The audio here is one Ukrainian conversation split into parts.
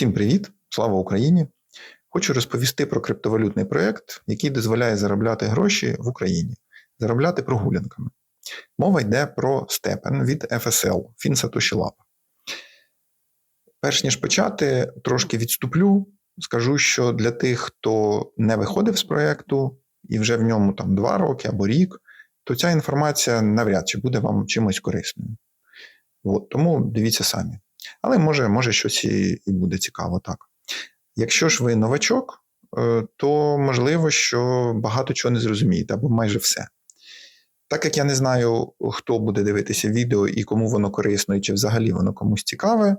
Всім привіт! Слава Україні! Хочу розповісти про криптовалютний проєкт, який дозволяє заробляти гроші в Україні, заробляти прогулянками. Мова йде про Stepn від FSL, Fin-Satoshi Lab. Перш ніж почати, трошки відступлю, скажу, що для тих, хто не виходив з проєкту і вже в ньому 2 роки або рік, то ця інформація навряд чи буде вам чимось корисною. Тому дивіться самі. Але може щось і буде цікаво так. Якщо ж ви новачок, то можливо, що багато чого не зрозумієте, або майже все. Так як я не знаю, хто буде дивитися відео і кому воно корисно, і чи взагалі воно комусь цікаве,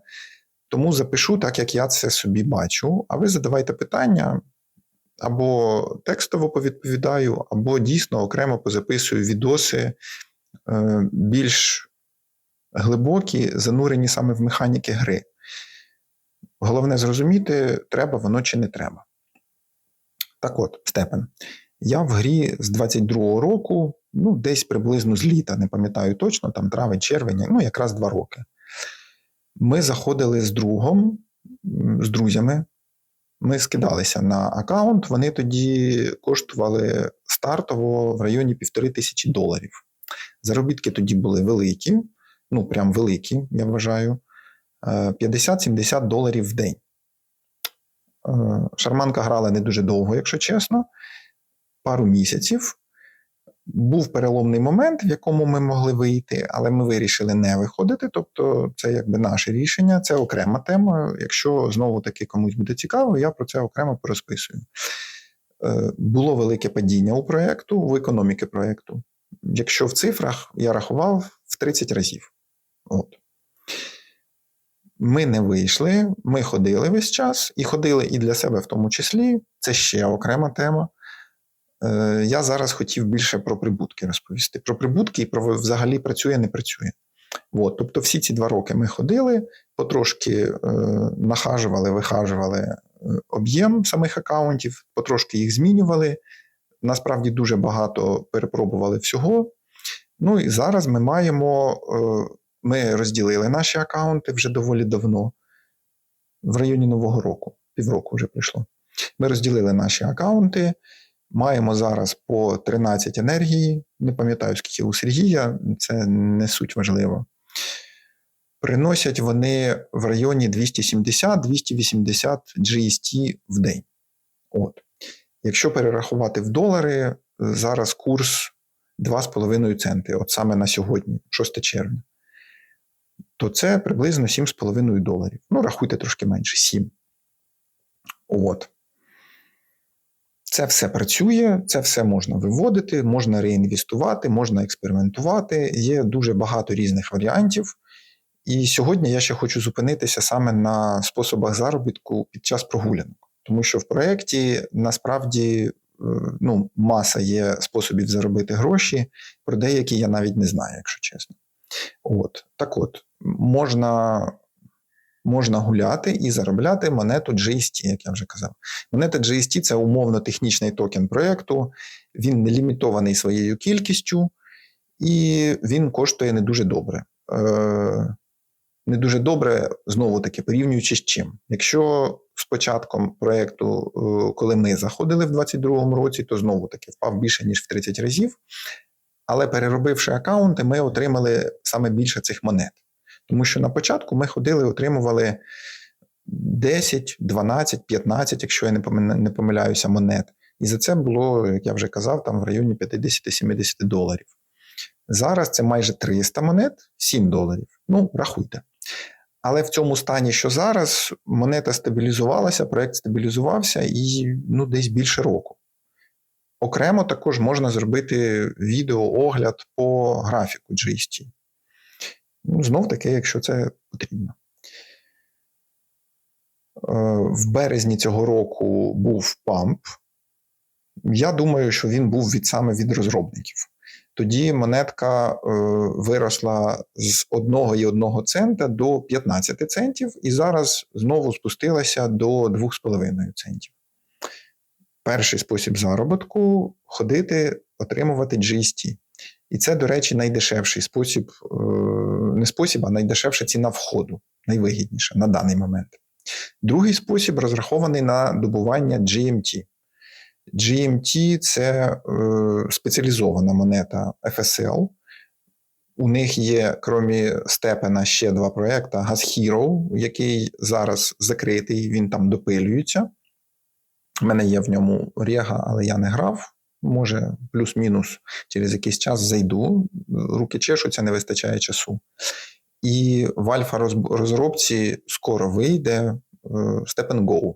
тому запишу так, як я це собі бачу, а ви задавайте питання, або текстово повідповідаю, або дійсно окремо позаписую відоси більш глибокі, занурені саме в механіки гри. Головне зрозуміти, треба воно чи не треба. Так от, Stepn. Я в грі з 22-го року, десь приблизно з літа, не пам'ятаю точно, травень, червень, якраз 2 роки. Ми заходили з друзями, ми скидалися на аккаунт, вони тоді коштували стартово в районі $1500. Заробітки тоді були великі, прям великі, я вважаю. $50-70 в день. Шарманка грала не дуже довго, якщо чесно, пару місяців. Був переломний момент, в якому ми могли вийти, але ми вирішили не виходити, тобто це наше рішення, це окрема тема. Якщо знову-таки комусь буде цікаво, я про це окремо порозписую. Було велике падіння у проєкту, у економіки проєкту. Якщо в цифрах, я рахував в 30 разів. Ми не вийшли, ми ходили весь час, і ходили і для себе в тому числі, це ще окрема тема. Я зараз хотів більше про прибутки розповісти. Про прибутки і про взагалі працює, не працює. Тобто всі ці 2 роки ми ходили, потрошки нахажували, вихажували об'єм самих аккаунтів, потрошки їх змінювали, насправді дуже багато перепробували всього. І зараз ми маємо... Ми розділили наші аккаунти вже доволі давно, в районі Нового року, півроку вже пройшло. Ми розділили наші аккаунти, маємо зараз по 13 енергії, не пам'ятаю, скільки у Сергія, це не суть важливо. Приносять вони в районі 270-280 GST в день. Якщо перерахувати в долари, зараз курс 2,5 центи, саме на сьогодні, 6 червня. То це приблизно $7,5. Рахуйте трошки менше, 7. Це все працює, це все можна виводити, можна реінвестувати, можна експериментувати. Є дуже багато різних варіантів. І сьогодні я ще хочу зупинитися саме на способах заробітку під час прогулянок. Тому що в проєкті насправді маса є способів заробити гроші, про деякі я навіть не знаю, якщо чесно. Можна гуляти і заробляти монету GST, як я вже казав. Монета GST – це умовно-технічний токен проєкту, він не лімітований своєю кількістю, і він коштує не дуже добре. Не дуже добре, знову-таки, порівнюючи з чим. Якщо з початком проєкту, коли ми заходили в 2022 році, то знову-таки впав більше, ніж в 30 разів. Але переробивши аккаунти, ми отримали саме більше цих монет. Тому що на початку ми ходили, отримували 10, 12, 15, якщо я не помиляюся, монет. І за це було, як я вже казав, в районі $50-70. Зараз це майже 300 монет, $7. Рахуйте. Але в цьому стані, що зараз, монета стабілізувалася, проєкт стабілізувався і десь більше року. Окремо також можна зробити відеоогляд по графіку GST. Знов-таки, якщо це потрібно. В березні цього року був памп. Я думаю, що він був саме від розробників. Тоді монетка виросла з 1,1 цента до 15 центів і зараз знову спустилася до 2,5 центів. Перший спосіб заробітку – ходити, отримувати GST. І це, до речі, найдешевший спосіб, не спосіб, а найдешевша ціна входу, найвигідніша на даний момент. Другий спосіб розрахований на добування GMT. GMT – це спеціалізована монета FSL. У них є, крім Степена, ще два проекти. Gas Hero, який зараз закритий, він там допилюється. У мене є в ньому Рега, але я не грав. Може, плюс-мінус через якийсь час зайду. Руки чешуться, не вистачає часу. І в альфа-розробці скоро вийде Step and Go.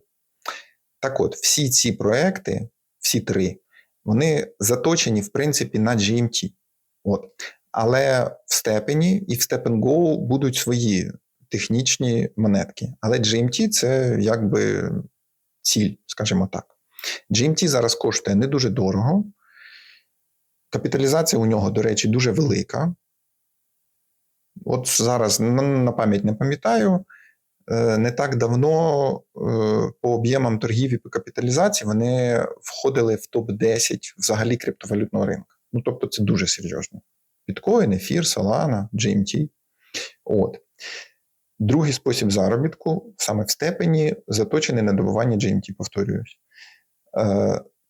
Так от, всі ці проекти, всі три, вони заточені, в принципі, на GMT. От. Але в Степені і в Step and Go будуть свої технічні монетки. Але GMT – це якби ціль, скажімо так. GMT зараз коштує не дуже дорого. Капіталізація у нього, до речі, дуже велика. От зараз на пам'ять не пам'ятаю, не так давно по об'ємам торгів і по капіталізації вони входили в топ-10 взагалі криптовалютного ринку. Ну, тобто це дуже серйозно. Біткоін, ефір, Solana, GMT. От. Другий спосіб заробітку, саме в Степені, заточений на добування GMT, повторююсь.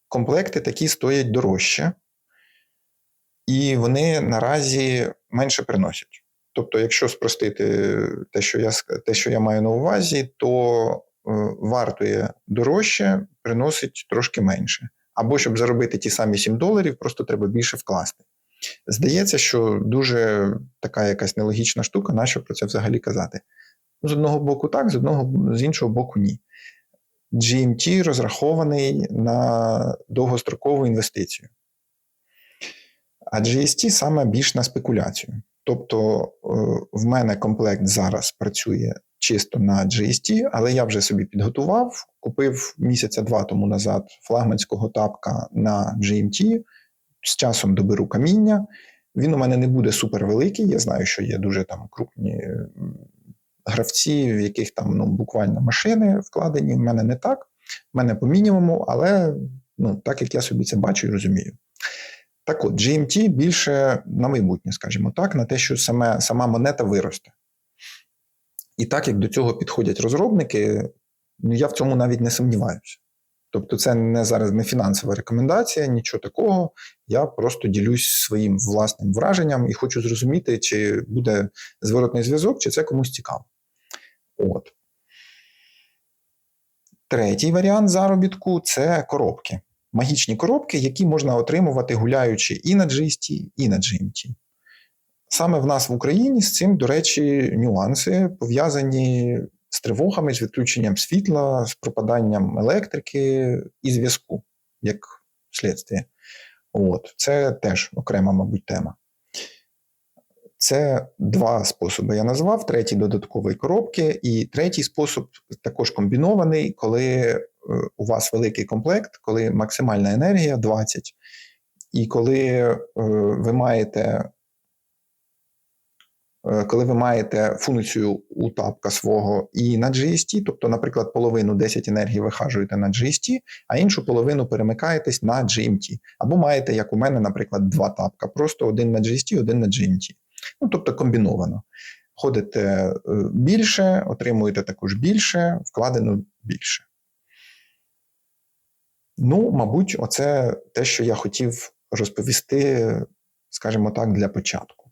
Комплекти такі стоять дорожче, і вони наразі менше приносять. Тобто, якщо спростити те, що я маю на увазі, то вартує дорожче, приносить трошки менше. Або, щоб заробити ті самі $7, просто треба більше вкласти. Здається, що дуже така якась нелогічна штука, нащо про це взагалі казати. З одного боку так, з іншого боку ні. GMT розрахований на довгострокову інвестицію. А GST саме більш на спекуляцію. Тобто в мене комплект зараз працює чисто на GST, але я вже собі підготував, купив місяця 2 тому назад флагманського тапка на GMT, з часом доберу каміння. Він у мене не буде супервеликий, я знаю, що є дуже там крупні гравці, в яких там буквально машини вкладені, в мене не так, в мене по мінімуму, але так, як я собі це бачу і розумію. Так от, GMT більше на майбутнє, скажімо так, на те, що сама монета виросте. І так, як до цього підходять розробники, я в цьому навіть не сумніваюся. Тобто це зараз не фінансова рекомендація, нічого такого. Я просто ділюсь своїм власним враженням і хочу зрозуміти, чи буде зворотний зв'язок, чи це комусь цікаво. От. Третій варіант заробітку – це коробки. Магічні коробки, які можна отримувати, гуляючи і на GST, і на GMT. Саме в нас в Україні з цим, до речі, нюанси пов'язані з тривогами, з відключенням світла, з пропаданням електрики і зв'язку, як слідство. От. Це теж окрема, мабуть, тема. Це два способи я назвав. Третій – додаткові коробки. І третій спосіб також комбінований, коли у вас великий комплект, коли максимальна енергія 20, і коли ви маєте функцію у тапка свого і на GST, тобто, наприклад, половину 10 енергії вихажуєте на GST, а іншу половину перемикаєтесь на GMT. Або маєте, як у мене, наприклад, два тапка, просто один на GST, один на GMT. Тобто комбіновано. Ходите більше, отримуєте також більше, вкладено більше. Мабуть, оце те, що я хотів розповісти, скажімо так, для початку.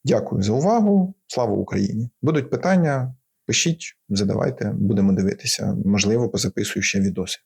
Дякую за увагу. Слава Україні! Будуть питання, пишіть, задавайте, будемо дивитися. Можливо, позаписую ще відоси.